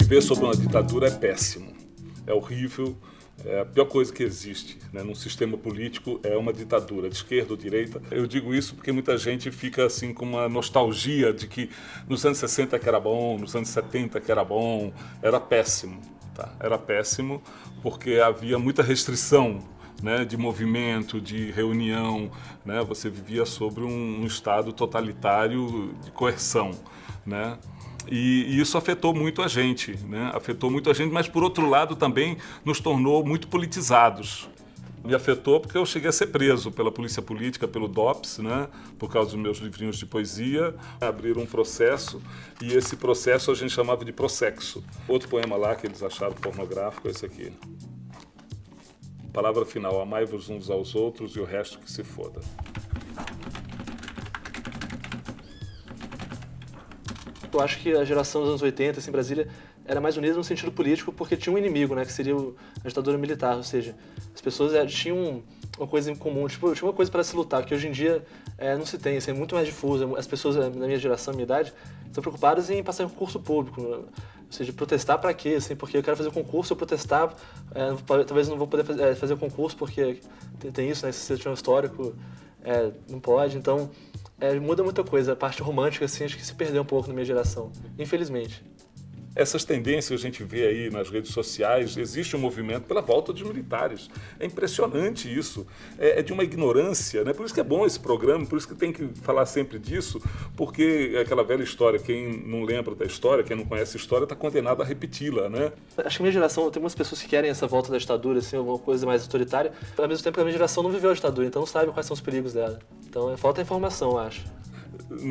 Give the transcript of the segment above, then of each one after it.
Viver sob uma ditadura é péssimo, é horrível, é a pior coisa que existe, né? Num sistema político é uma ditadura, de esquerda ou direita. Eu digo isso porque muita gente fica assim com uma nostalgia de que nos anos 60 que era bom, nos anos 70 que era bom, era péssimo, tá? Era péssimo porque havia muita restrição, né, de movimento, de reunião, né? Você vivia sobre um estado totalitário de coerção, né? E isso afetou muito a gente, né? Afetou muito a gente, mas por outro lado também nos tornou muito politizados. Me afetou porque eu cheguei a ser preso pela polícia política, pelo DOPS, né? Por causa dos meus livrinhos de poesia. Abriram um processo e esse processo a gente chamava de prossexo. Outro poema lá que eles acharam pornográfico é esse aqui. Palavra final: amai-vos uns aos outros e o resto que se foda. Eu acho que a geração dos anos 80, assim, em Brasília, era mais unida no sentido político porque tinha um inimigo, né, que seria a ditadura militar, ou seja, as pessoas tinham uma coisa em comum, tipo, tinha uma coisa para se lutar, que hoje em dia não se tem, assim, é muito mais difuso. As pessoas da minha geração, da minha idade, estão preocupadas em passar em concurso público, né? Ou seja, protestar para quê? Assim, porque eu quero fazer concurso, eu protestar, talvez não vou poder fazer o concurso porque tem isso, né, se você tiver um histórico, não pode, então... muda muita coisa, a parte romântica, assim, acho que se perdeu um pouco na minha geração, infelizmente. Essas tendências que a gente vê aí nas redes sociais, existe um movimento pela volta dos militares. É impressionante isso, é de uma ignorância, né? Por isso que é bom esse programa, por isso que tem que falar sempre disso, porque é aquela velha história, quem não lembra da história, quem não conhece a história, está condenado a repeti-la, né? Acho que a minha geração, tem umas pessoas que querem essa volta da ditadura, assim, alguma coisa mais autoritária, ao mesmo tempo que a minha geração não viveu a ditadura, então não sabe quais são os perigos dela. Então falta informação, eu acho.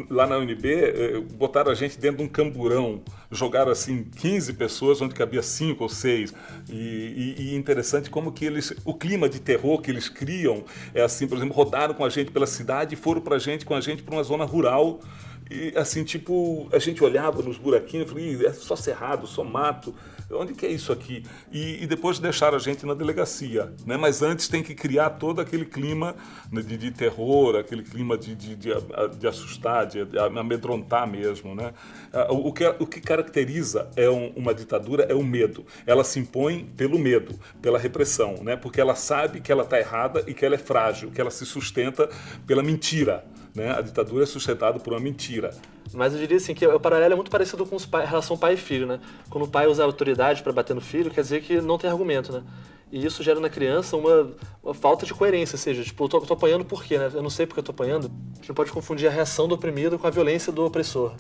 Lá na UNB, botaram a gente dentro de um camburão, jogaram assim 15 pessoas, onde cabia 5 ou 6. E interessante como que o clima de terror que eles criam é assim, por exemplo, rodaram com a gente pela cidade e foram com a gente para uma zona rural. E assim, tipo, a gente olhava nos buraquinhos e falava, é só cerrado, só mato, onde que é isso aqui? E depois deixaram a gente na delegacia, né? Mas antes tem que criar todo aquele clima, né, de terror, aquele clima de assustar, de amedrontar mesmo, né? O que caracteriza uma ditadura é o medo. Ela se impõe pelo medo, pela repressão, né? Porque ela sabe que ela está errada e que ela é frágil, que ela se sustenta pela mentira, né? A ditadura é sustentada por uma mentira. Mas eu diria assim que o paralelo é muito parecido com a relação pai e filho, né? Quando o pai usa a autoridade para bater no filho, quer dizer que não tem argumento, né? E isso gera na criança uma falta de coerência, ou seja, tipo, eu tô apanhando por quê, né? Eu não sei porque eu tô apanhando. A gente não pode confundir a reação do oprimido com a violência do opressor.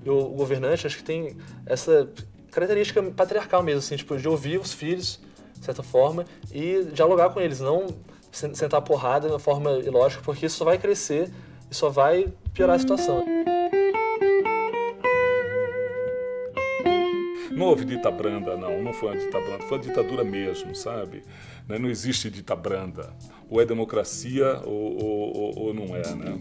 E o governante, acho que tem essa característica patriarcal mesmo, assim, tipo, de ouvir os filhos, de certa forma, e dialogar com eles, não sentar a porrada de uma forma ilógica, porque isso só vai crescer e só vai piorar a situação. Não houve dita branda, não foi uma dita branda, foi uma ditadura mesmo, sabe? Não existe dita branda. Ou é democracia ou não é, né?